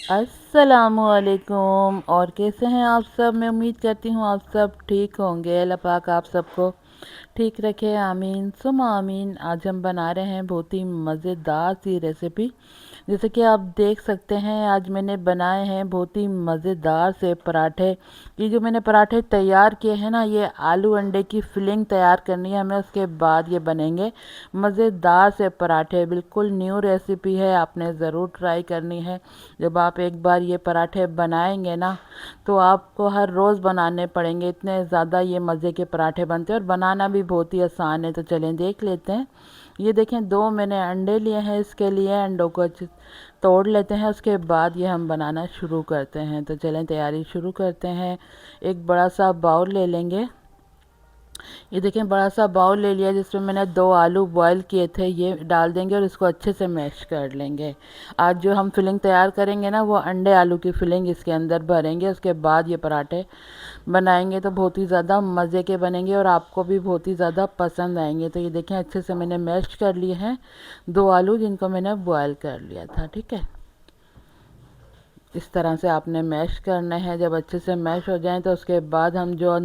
अस्सलामुअलैकुम। और कैसे हैं आप सब? मैं उम्मीद करती हूँ आप सब ठीक होंगे। अल्लाह पाक आप सबको ठीक रखे, आमीन सुम आमीन। आज हम बना रहे हैं बहुत ही मज़ेदार सी रेसिपी। जैसे कि आप देख सकते हैं, आज मैंने बनाए हैं बहुत ही मज़ेदार से पराठे। ये जो मैंने पराठे तैयार किए हैं ना, ये आलू अंडे की फिलिंग तैयार करनी है हमें, उसके बाद ये बनेंगे मज़ेदार से पराठे। बिल्कुल न्यू रेसिपी है, आपने ज़रूर ट्राई करनी है। जब आप एक बार ये पराठे बनाएंगे ना, तो आपको हर रोज़ बनाने पड़ेंगे, इतने ज़्यादा ये मज़े के पराठे बनते हैं और बनाना भी बहुत ही आसान है। तो चलें देख लेते हैं। ये देखें, 2 मैंने अंडे लिए हैं। इसके लिए अंडों को अच्छे तोड़ लेते हैं, उसके बाद ये हम बनाना शुरू करते हैं। तो चलें तैयारी शुरू करते हैं। एक बड़ा सा बाउल ले लेंगे। ये देखें, बड़ा सा बाउल ले लिया जिसमें मैंने 2 आलू बॉईल किए थे, ये डाल देंगे और इसको अच्छे से मैश कर लेंगे। आज जो हम फिलिंग तैयार करेंगे ना, वो अंडे आलू की फिलिंग इसके अंदर भरेंगे। उसके बाद ये पराठे बनाएंगे तो बहुत ही ज़्यादा मज़े के बनेंगे और आपको भी बहुत ही ज़्यादा पसंद आएंगे। तो ये देखें, अच्छे से मैंने मैश कर लिए हैं 2 आलू जिनको मैंने बॉयल कर लिया था। ठीक है, इस तरह से आपने मैश करना है। जब अच्छे से मैश हो जाएं तो उसके बाद हम जो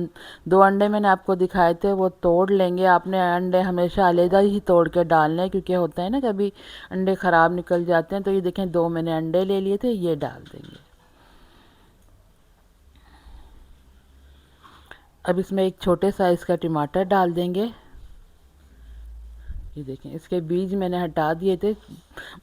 2 अंडे मैंने आपको दिखाए थे वो तोड़ लेंगे। आपने अंडे हमेशा अलग ही तोड़ के डालने हैं, क्योंकि होता है ना कभी अंडे ख़राब निकल जाते हैं। तो ये देखें, 2 मैंने अंडे ले लिए थे, ये डाल देंगे। अब इसमें एक छोटे साइज़ का टमाटर डाल देंगे। ये देखें, इसके बीज मैंने हटा दिए थे,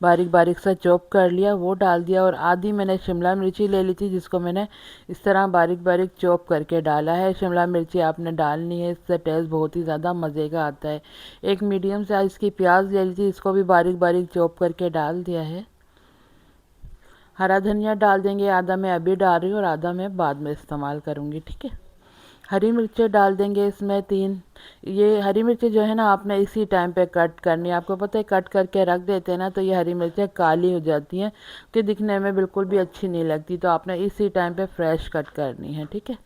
बारीक बारीक सा चॉप कर लिया, वो डाल दिया। और आधी मैंने शिमला मिर्ची ले ली थी, जिसको मैंने इस तरह बारीक बारीक चॉप करके डाला है। शिमला मिर्ची आपने डालनी है, इससे टेस्ट बहुत ही ज़्यादा मज़े का आता है। एक मीडियम साइज़ की प्याज ले ली थी, इसको भी बारीक बारीक चॉप करके डाल दिया है। हरा धनिया डाल देंगे, आधा मैं अभी डाल रही हूँ और आधा मैं बाद में इस्तेमाल करूँगी। ठीक है, हरी मिर्चें डाल देंगे इसमें 3। ये हरी मिर्चें जो है ना, आपने इसी टाइम पे कट करनी है। आपको पता है, कट करके रख देते हैं ना तो ये हरी मिर्चें काली हो जाती हैं, कि दिखने में बिल्कुल भी अच्छी नहीं लगती। तो आपने इसी टाइम पे फ्रेश कट करनी है। ठीक है,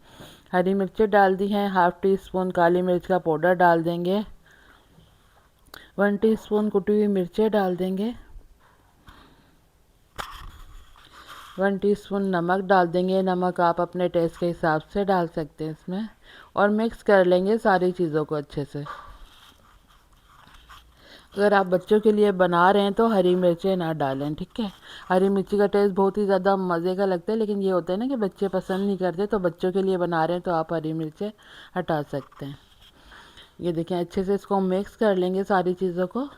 हरी मिर्चें डाल दी हैं। हाफ़ टी स्पून काली मिर्च का पाउडर डाल देंगे। 1 टीस्पून कुटी हुई मिर्चें डाल देंगे। 1 टीस्पून नमक डाल देंगे। नमक आप अपने टेस्ट के हिसाब से डाल सकते हैं इसमें। और मिक्स कर लेंगे सारी चीज़ों को अच्छे से। अगर आप बच्चों के लिए बना रहे हैं तो हरी मिर्चें ना डालें। ठीक है, हरी मिर्ची का टेस्ट बहुत ही ज़्यादा मज़े का लगता है, लेकिन ये होता है ना कि बच्चे पसंद नहीं करते, तो बच्चों के लिए बना रहे हैं तो आप हरी मिर्चें हटा सकते हैं। ये देखें, अच्छे से इसको मिक्स कर लेंगे सारी चीज़ों को।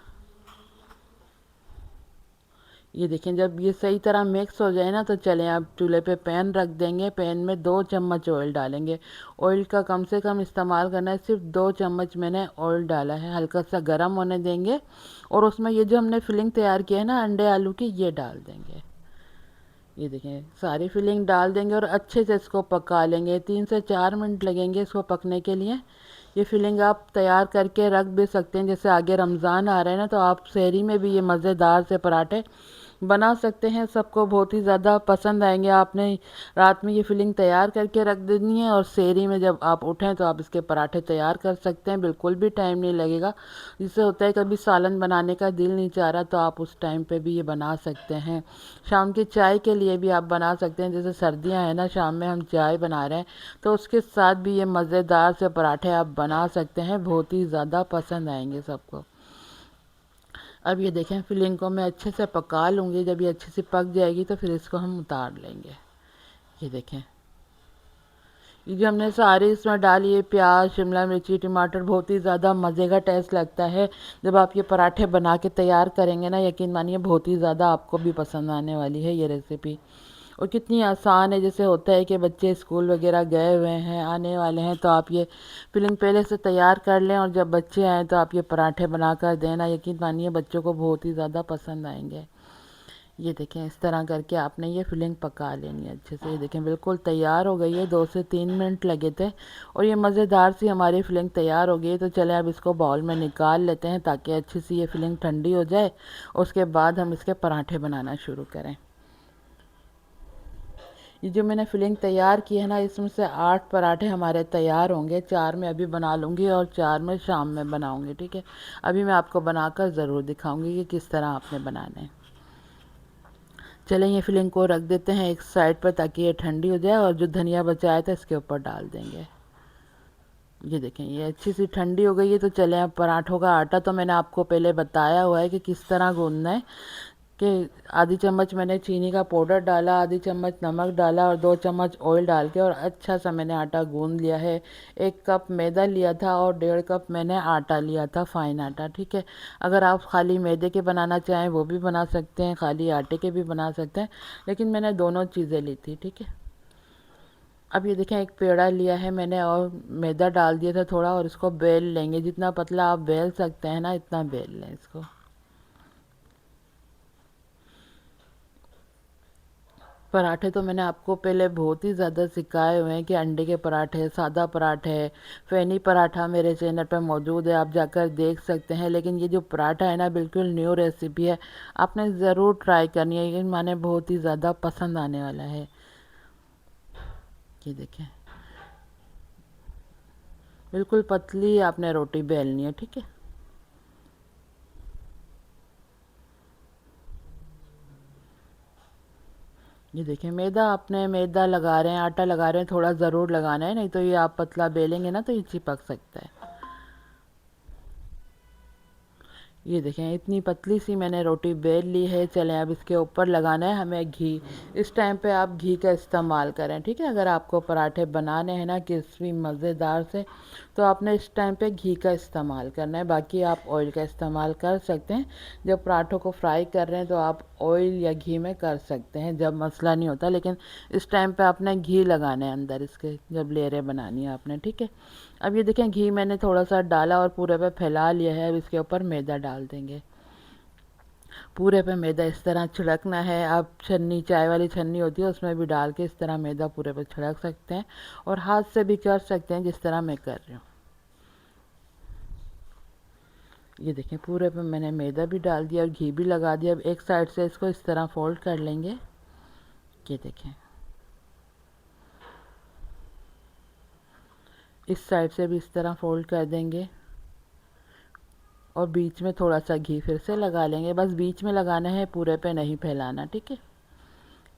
ये देखें, जब ये सही तरह मिक्स हो जाए ना, तो चलें आप चूल्हे पे पैन रख देंगे। पैन में 2 चम्मच ऑयल डालेंगे। ऑयल का कम से कम इस्तेमाल करना है, सिर्फ 2 चम्मच मैंने ऑयल डाला है। हल्का सा गर्म होने देंगे और उसमें ये जो हमने फिलिंग तैयार की है ना अंडे आलू की, ये डाल देंगे। ये देखें, सारी फिलिंग डाल देंगे और अच्छे से इसको पका लेंगे। 3 से 4 मिनट लगेंगे इसको पकने के लिए। ये फिलिंग आप तैयार करके रख भी सकते हैं। जैसे आगे रमज़ान आ रहा है ना, तो आप सहरी में भी ये मज़ेदार से पराठे बना सकते हैं। सबको बहुत ही ज़्यादा पसंद आएंगे। आपने रात में ये फिलिंग तैयार करके रख देनी है और सहरी में जब आप उठें तो आप इसके पराठे तैयार कर सकते हैं। बिल्कुल भी टाइम नहीं लगेगा। जिससे होता है कभी सालन बनाने का दिल नहीं चाह रहा, तो आप उस टाइम पे भी ये बना सकते हैं। शाम की चाय के लिए भी आप बना सकते हैं। जैसे सर्दियाँ हैं ना, शाम में हम चाय बना रहे हैं, तो उसके साथ भी ये मज़ेदार से पराठे आप बना सकते हैं। बहुत ही ज़्यादा पसंद आएंगे सबको। अब ये देखें, फिलिंग को मैं अच्छे से पका लूँगी। जब ये अच्छे से पक जाएगी तो फिर इसको हम उतार लेंगे। ये देखें, ये जो हमने सारी इसमें डाली है, प्याज शिमला मिर्ची टमाटर, बहुत ही ज़्यादा मज़े का टेस्ट लगता है। जब आप ये पराठे बना के तैयार करेंगे ना, यकीन मानिए बहुत ही ज़्यादा आपको भी पसंद आने वाली है ये रेसिपी। और कितनी आसान है। जैसे होता है कि बच्चे स्कूल वगैरह गए हुए हैं, आने वाले हैं, तो आप ये फिलिंग पहले से तैयार कर लें और जब बच्चे आएँ तो आप ये पराठे बना कर देना। यकीन मानिए बच्चों को बहुत ही ज़्यादा पसंद आएंगे। ये देखें, इस तरह करके आपने ये फिलिंग पका लेनी है अच्छे से। ये देखें, बिल्कुल तैयार हो गई है। 2 से 3 मिनट लगे थे और ये मज़ेदार सी हमारी फिलिंग तैयार हो गई है। तो चलें अब इसको बाउल में निकाल लेते हैं, ताकि अच्छी सी ये फिलिंग ठंडी हो जाए। उसके बाद हम इसके पराठे बनाना शुरू करें। ये जो मैंने फिलिंग तैयार की है ना, इसमें से 8 पराठे हमारे तैयार होंगे। 4 मैं अभी बना लूँगी और 4 मैं शाम में बनाऊँगी। ठीक है, अभी मैं आपको बनाकर ज़रूर दिखाऊँगी कि किस तरह आपने बनाने हैं। चलें ये फिलिंग को रख देते हैं एक साइड पर ताकि ये ठंडी हो जाए, और जो धनिया बचाया था इसके ऊपर डाल देंगे। ये देखें ये अच्छी सी ठंडी हो गई है। तो चलें अब पराठों का आटा तो मैंने आपको पहले बताया हुआ है कि किस तरह गूंदना है। कि आधी चम्मच मैंने चीनी का पाउडर डाला, आधी चम्मच नमक डाला और 2 चम्मच ऑयल डाल के और अच्छा सा मैंने आटा गूंद लिया है। 1 कप मैदा लिया था और 1.5 कप मैंने आटा लिया था, फाइन आटा। ठीक है, अगर आप खाली मैदे के बनाना चाहें वो भी बना सकते हैं, खाली आटे के भी बना सकते हैं, लेकिन मैंने दोनों चीज़ें ली थी। ठीक है, अब ये देखें एक पेड़ा लिया है मैंने और मैदा डाल दिया था थोड़ा, और इसको बेल लेंगे। जितना पतला आप बेल सकते हैं ना इतना बेल लें इसको। पराठे तो मैंने आपको पहले बहुत ही ज़्यादा सिखाए हुए हैं कि अंडे के पराठे, सादा पराठे, फैनी पराठा मेरे चैनल पर मौजूद है, आप जाकर देख सकते हैं। लेकिन ये जो पराठा है ना बिल्कुल न्यू रेसिपी है, आपने ज़रूर ट्राई करनी है, ये माने बहुत ही ज़्यादा पसंद आने वाला है। ये देखें बिल्कुल पतली आपने रोटी बेलनी है। ठीक है, ये देखिए मैदा, आपने मैदा लगा रहे हैं, आटा लगा रहे हैं, थोड़ा ज़रूर लगाना है, नहीं तो ये आप पतला बेलेंगे ना तो ये चिपक सकता है। ये देखें इतनी पतली सी मैंने रोटी बेल ली है। चलें अब इसके ऊपर लगाना है हमें घी। इस टाइम पे आप घी का इस्तेमाल करें। ठीक है, अगर आपको पराठे बनाने हैं ना क्रिस्पी मज़ेदार से, तो आपने इस टाइम पे घी का इस्तेमाल करना है। बाकी आप ऑयल का इस्तेमाल कर सकते हैं। जब पराठों को फ्राई कर रहे हैं तो आप ऑयल या घी में कर सकते हैं, जब मसला नहीं होता। लेकिन इस टाइम पे आपने घी लगाना है अंदर इसके, जब लेयरें बनानी है आपने। ठीक है, अब ये देखें घी मैंने थोड़ा सा डाला और पूरे पे फैला लिया है। अब इसके ऊपर मैदा डाल देंगे। पूरे पे मैदा इस तरह छिड़कना है। आप छन्नी, चाय वाली छन्नी होती है उसमें भी डाल के इस तरह मैदा पूरे पे छिड़क सकते हैं, और हाथ से भी कर सकते हैं जिस तरह मैं कर रही हूँ। ये देखें पूरे पे मैंने मैदा भी डाल दिया और घी भी लगा दिया। अब एक साइड से इसको इस तरह फोल्ड कर लेंगे। ये देखें इस साइड से भी इस तरह फोल्ड कर देंगे, और बीच में थोड़ा सा घी फिर से लगा लेंगे। बस बीच में लगाना है, पूरे पे नहीं फैलाना। ठीक है,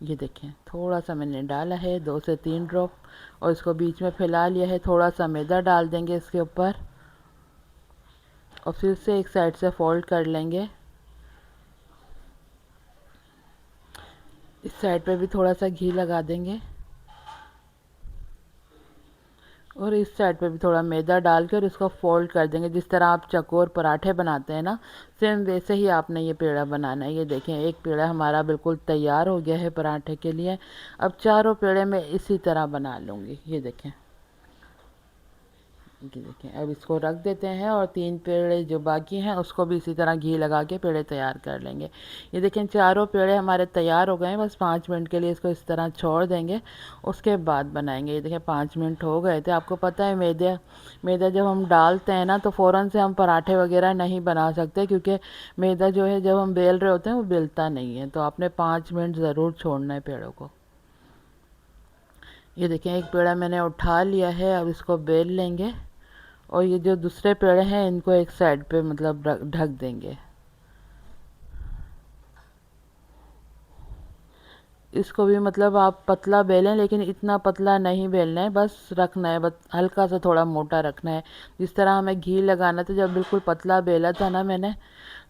ये देखें थोड़ा सा मैंने डाला है, 2 से 3 ड्रॉप, और इसको बीच में फैला लिया है। थोड़ा सा मैदा डाल देंगे इसके ऊपर, और फिर से एक साइड से फोल्ड कर लेंगे। इस साइड पे भी थोड़ा सा घी लगा देंगे, और इस साइड पे भी थोड़ा मैदा डालकर इसको फोल्ड कर देंगे। जिस तरह आप चकोर पराठे बनाते हैं ना, सेम वैसे ही आपने ये पेड़ा बनाना है। ये देखें एक पेड़ा हमारा बिल्कुल तैयार हो गया है पराठे के लिए। अब चारों पेड़े मैं इसी तरह बना लूँगी। ये देखें, ये देखें अब इसको रख देते हैं, और 3 पेड़े जो बाकी हैं उसको भी इसी तरह घी लगा के पेड़े तैयार कर लेंगे। ये देखें चारों पेड़े हमारे तैयार हो गए हैं। बस 5 मिनट के लिए इसको इस तरह छोड़ देंगे, उसके बाद बनाएंगे। ये देखें 5 मिनट हो गए थे। आपको पता है मैदा मैदा जब हम डालते हैं ना तो फ़ौरन से हम पराठे वगैरह नहीं बना सकते, क्योंकि मैदा जो है जब हम बेल रहे होते हैं वो बेलता नहीं है। तो आपने 5 मिनट ज़रूर छोड़ना है पेड़ों को। ये देखें एक पेड़ा मैंने उठा लिया है, अब इसको बेल लेंगे, और ये जो दूसरे पेड़ हैं इनको एक साइड पे मतलब ढक देंगे। इसको भी मतलब आप पतला बेलें, लेकिन इतना पतला नहीं बेलना है, बस रखना है, बस हल्का सा थोड़ा मोटा रखना है। जिस तरह हमें घी लगाना था जब बिल्कुल पतला बेला था ना मैंने,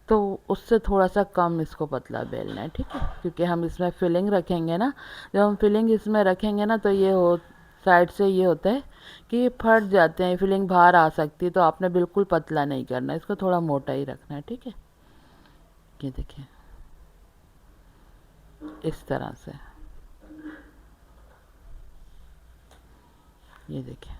तो उससे थोड़ा सा कम इसको पतला बेलना है। ठीक है, क्योंकि हम इसमें फिलिंग रखेंगे ना, जब हम फिलिंग इसमें रखेंगे ना तो ये हो साइड से ये होता है कि ये फट जाते हैं, फिलिंग बाहर आ सकती है। तो आपने बिल्कुल पतला नहीं करना, इसको थोड़ा मोटा ही रखना है। ठीक है, ये देखिए इस तरह से। ये देखिए,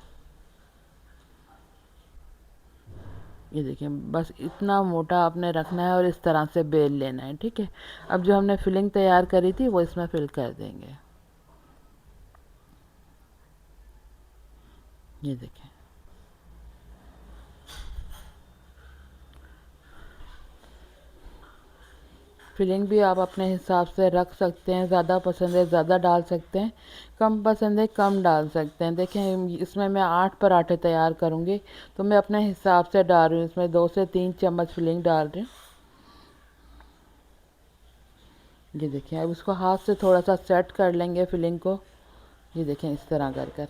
ये देखिए बस इतना मोटा आपने रखना है और इस तरह से बेल लेना है। ठीक है, अब जो हमने फिलिंग तैयार करी थी वो इसमें फिल कर देंगे। ये देखें फिलिंग भी आप अपने हिसाब से रख सकते हैं। ज़्यादा पसंद है ज़्यादा डाल सकते हैं, कम पसंद है कम डाल सकते हैं। देखें इसमें मैं 8 पराठे तैयार करूँगी, तो मैं अपने हिसाब से डाल रही हूँ। इसमें 2 से 3 चम्मच फिलिंग डाल रही हूँ। ये देखिए अब इसको हाथ से थोड़ा सा सेट कर लेंगे फिलिंग को। ये देखें इस तरह कर कर।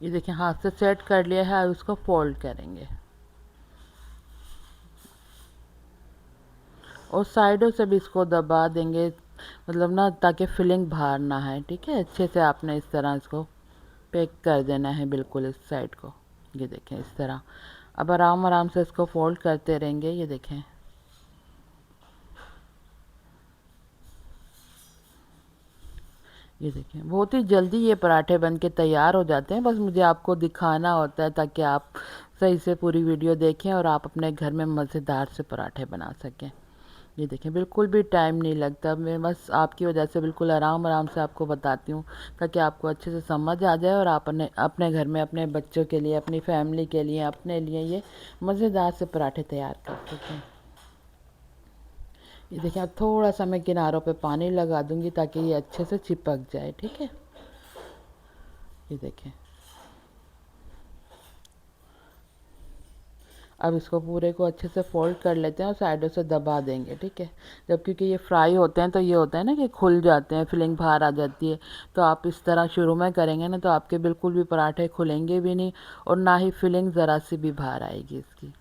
ये देखें हाथ से सेट कर लिया है, अब इसको फोल्ड करेंगे और साइडों से भी इसको दबा देंगे, मतलब ना ताकि फिलिंग बाहर ना है। ठीक है, अच्छे से आपने इस तरह इसको पैक कर देना है बिल्कुल इस साइड को। ये देखें इस तरह। अब आराम आराम से इसको फोल्ड करते रहेंगे। ये देखें ये देखें बहुत ही जल्दी ये पराठे बन के तैयार हो जाते हैं। बस मुझे आपको दिखाना होता है ताकि आप सही से पूरी वीडियो देखें और आप अपने घर में मज़ेदार से पराठे बना सकें। ये देखें बिल्कुल भी टाइम नहीं लगता, मैं बस आपकी वजह से बिल्कुल आराम आराम से आपको बताती हूँ ताकि आपको अच्छे से समझ आ जाए और आप अपने अपने घर में अपने बच्चों के लिए, अपनी फैमिली के लिए, अपने लिए ये मज़ेदार से पराठे तैयार कर सकें। ये देखिए अब थोड़ा सा मैं किनारों पे पानी लगा दूंगी ताकि ये अच्छे से चिपक जाए। ठीक है, ये देखें अब इसको पूरे को अच्छे से फोल्ड कर लेते हैं और साइडों से दबा देंगे। ठीक है, जब क्योंकि ये फ्राई होते हैं तो ये होता है ना कि खुल जाते हैं, फिलिंग बाहर आ जाती है। तो आप इस तरह शुरू में करेंगे ना तो आपके बिल्कुल भी पराठे खुलेंगे भी नहीं और ना ही फिलिंग ज़रा सी भी बाहर आएगी इसकी।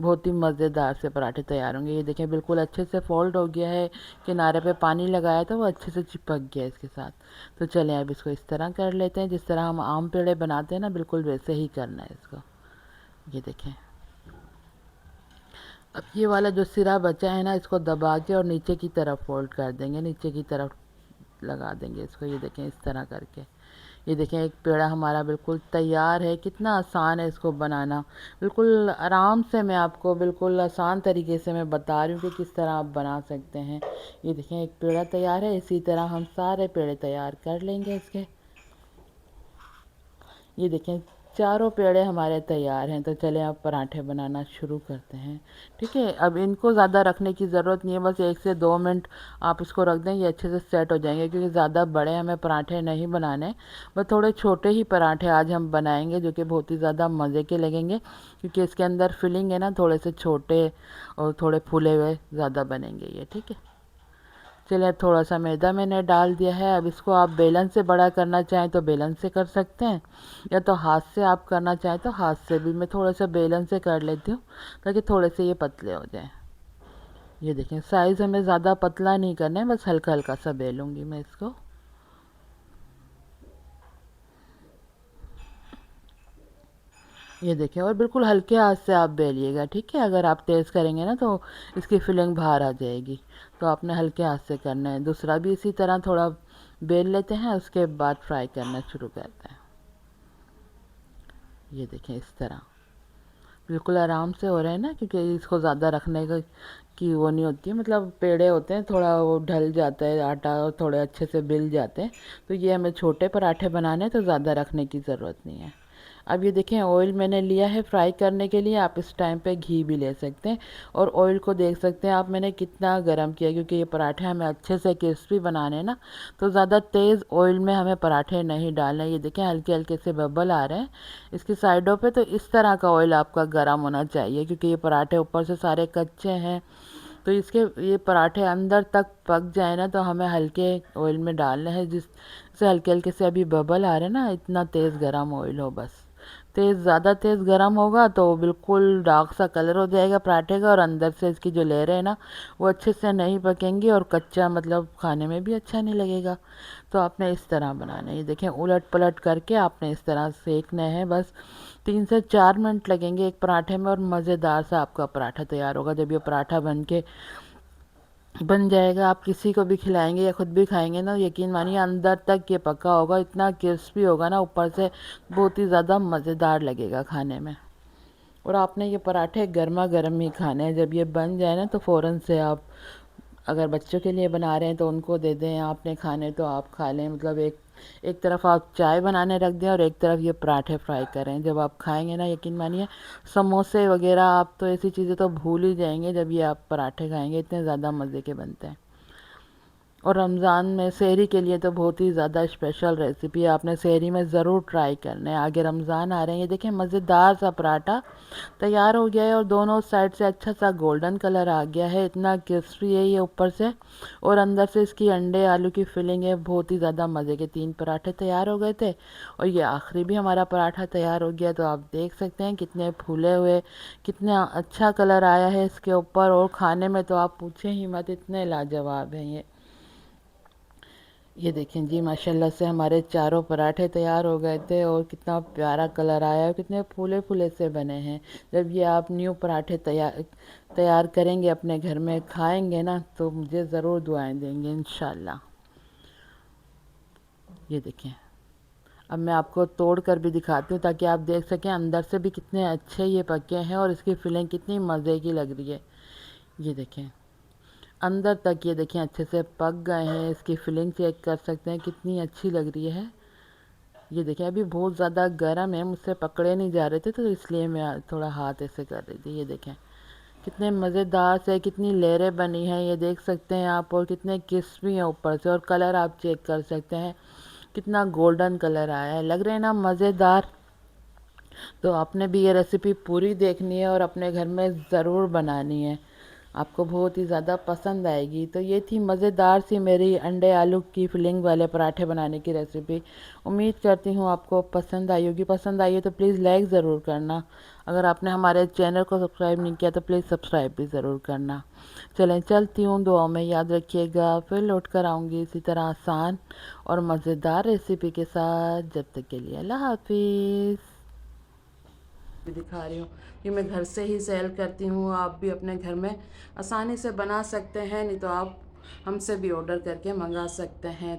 बहुत ही मज़ेदार से पराठे तैयार होंगे। ये देखें बिल्कुल अच्छे से फोल्ड हो गया है, किनारे पे पानी लगाया था वो अच्छे से चिपक गया इसके साथ। तो चलें अब इसको इस तरह कर लेते हैं जिस तरह हम आम पेड़े बनाते हैं ना, बिल्कुल वैसे ही करना है इसको। ये देखें अब ये वाला जो सिरा बचा है ना, इसको दबा के और नीचे की तरफ फोल्ड कर देंगे, नीचे की तरफ लगा देंगे इसको। ये देखें इस तरह करके। ये देखें एक पेड़ा हमारा बिल्कुल तैयार है। कितना आसान है इसको बनाना, बिल्कुल आराम से मैं आपको बिल्कुल आसान तरीके से मैं बता रही हूँ कि किस तरह आप बना सकते हैं। ये देखें एक पेड़ा तैयार है, इसी तरह हम सारे पेड़े तैयार कर लेंगे इसके। ये देखें चारों पेड़े हमारे तैयार हैं। तो चलें अब पराठे बनाना शुरू करते हैं। ठीक है, अब इनको ज़्यादा रखने की ज़रूरत नहीं है, बस 1 से 2 मिनट आप इसको रख दें, ये अच्छे से सेट हो जाएंगे क्योंकि ज़्यादा बड़े हमें पराठे नहीं बनाने, बस थोड़े छोटे ही पराठे आज हम बनाएंगे जो कि बहुत ही ज़्यादा मज़े के लगेंगे क्योंकि इसके अंदर फिलिंग है ना, थोड़े से छोटे और थोड़े फूले हुए ज़्यादा बनेंगे ये। ठीक है, चलिए अब थोड़ा सा मैदा मैंने डाल दिया है। अब इसको आप बेलन से बड़ा करना चाहें तो बेलन से कर सकते हैं, या तो हाथ से आप करना चाहें तो हाथ से भी। मैं थोड़ा सा बेलन से कर लेती हूँ ताकि थोड़े से ये पतले हो जाएं। ये देखें साइज़ हमें ज़्यादा पतला नहीं करना है, बस हल्का हल्का सा बेलूँगी मैं इसको। ये देखें और बिल्कुल हल्के हाथ से आप बेलिएगा। ठीक है, अगर आप तेज़ करेंगे ना तो इसकी फिलिंग बाहर आ जाएगी, तो आपने हल्के हाथ से करना है। दूसरा भी इसी तरह थोड़ा बेल लेते हैं, उसके बाद फ्राई करना शुरू करते हैं। ये देखें इस तरह बिल्कुल आराम से हो रहा है ना, क्योंकि इसको ज़्यादा रखने का की वो नहीं होती है, मतलब पेड़े होते हैं थोड़ा वो ढल जाता है आटा और थोड़े अच्छे से बिल जाते हैं। तो ये हमें छोटे पराठे बनाने हैं तो ज़्यादा रखने की ज़रूरत नहीं है। अब ये देखें ऑयल मैंने लिया है फ्राई करने के लिए, आप इस टाइम पे घी भी ले सकते हैं। और ऑयल को देख सकते हैं आप मैंने कितना गर्म किया, क्योंकि ये पराठे हमें अच्छे से क्रिस्पी बनाने हैं ना, तो ज़्यादा तेज़ ऑयल में हमें पराठे नहीं डालना है। ये देखें हल्के हल्के से बबल आ रहे हैं इसकी साइडों पे, तो इस तरह का ऑयल आपका गर्म होना चाहिए क्योंकि ये पराठे ऊपर से सारे कच्चे हैं। तो इसके ये पराठे अंदर तक पक जाए ना तो हमें हल्के ऑयल में डालना है, जिससे हल्के हल्के से अभी बबल आ रहे हैं ना, इतना तेज़ गरम ऑयल हो बस। तेज़ ज़्यादा तेज़ गरम होगा तो बिल्कुल डार्क सा कलर हो जाएगा पराठे का और अंदर से इसकी जो लेयरें हैं ना वो अच्छे से नहीं पकेंगी और कच्चा मतलब खाने में भी अच्छा नहीं लगेगा। तो आपने इस तरह बनाना है। ये देखें उलट पलट करके आपने इस तरह सेकना है। बस 3 से 4 मिनट लगेंगे एक पराठे में और मज़ेदार सा आपका पराठा तैयार होगा। जब ये पराठा बन जाएगा आप किसी को भी खिलाएंगे या खुद भी खाएंगे ना, यकीन मानिए अंदर तक ये पका होगा, इतना क्रिस्पी होगा ना ऊपर से, बहुत ही ज़्यादा मज़ेदार लगेगा खाने में। और आपने ये पराठे गर्मा गर्म ही खाने हैं। जब ये बन जाए ना तो फ़ौरन से आप अगर बच्चों के लिए बना रहे हैं तो उनको दे दें, आपने खाने तो आप खा लें। मतलब एक एक तरफ आप चाय बनाने रख दें और एक तरफ ये पराठे फ्राई करें। जब आप खाएंगे ना यकीन मानिए समोसे वगैरह आप तो ऐसी चीज़ें तो भूल ही जाएंगे जब ये आप पराठे खाएंगे, इतने ज़्यादा मज़े के बनते हैं। और रमज़ान में सहरी के लिए तो बहुत ही ज़्यादा स्पेशल रेसिपी है, आपने सहरी में ज़रूर ट्राई करना है। आगे रमज़ान आ रहे हैं। ये देखिए मज़ेदार सा पराठा तैयार हो गया है और दोनों साइड से अच्छा सा गोल्डन कलर आ गया है। इतना क्रिस्पी है ये ऊपर से और अंदर से इसकी अंडे आलू की फिलिंग है। बहुत ही ज़्यादा मज़े के 3 पराठे तैयार हो गए थे और ये आखिरी भी हमारा पराठा तैयार हो गया। तो आप देख सकते हैं कितने फूले हुए, कितना अच्छा कलर आया है इसके ऊपर और खाने में तो आप पूछें ही मत, इतने लाजवाब हैं ये देखें जी, माशाल्लाह से हमारे चारों पराठे तैयार हो गए थे और कितना प्यारा कलर आया और कितने फूले फूले से बने हैं। जब ये आप न्यू पराठे तैयार करेंगे, अपने घर में खाएंगे ना, तो मुझे ज़रूर दुआएं देंगे इंशाल्लाह। ये देखें, अब मैं आपको तोड़ कर भी दिखाती हूँ ताकि आप देख सकें अंदर से भी कितने अच्छे ये पके हैं और इसकी फिलिंग कितनी मज़े की लग रही है। ये देखें अंदर तक, ये देखें अच्छे से पक गए हैं। इसकी फिलिंग चेक कर सकते हैं कितनी अच्छी लग रही है। ये देखें अभी बहुत ज़्यादा गर्म है, मुझसे पकड़े नहीं जा रहे थे तो इसलिए मैं थोड़ा हाथ ऐसे कर रही थी। ये देखें कितने मज़ेदार से, कितनी लेयरें बनी हैं ये देख सकते हैं आप, और कितने क्रिस्पी हैं ऊपर से, और कलर आप चेक कर सकते हैं कितना गोल्डन कलर आया है। लग रहे हैं ना मज़ेदार। तो आपने भी ये रेसिपी पूरी देखनी है और अपने घर में ज़रूर बनानी है, आपको बहुत ही ज़्यादा पसंद आएगी। तो ये थी मज़ेदार सी मेरी अंडे आलू की फिलिंग वाले पराठे बनाने की रेसिपी। उम्मीद करती हूँ आपको पसंद आई होगी। पसंद आई हो तो प्लीज़ लाइक ज़रूर करना। अगर आपने हमारे चैनल को सब्सक्राइब नहीं किया तो प्लीज़ सब्सक्राइब भी ज़रूर करना। चलें चलती हूँ, दुआ में याद रखिएगा, फिर लौट कर आऊँगी इसी तरह आसान और मज़ेदार रेसिपी के साथ। जब तक के लिए अल्लाह हाफिज़। भी दिखा रही हूँ कि मैं घर से ही सेल करती हूँ, आप भी अपने घर में आसानी से बना सकते हैं, नहीं तो आप हमसे भी ऑर्डर करके मंगा सकते हैं।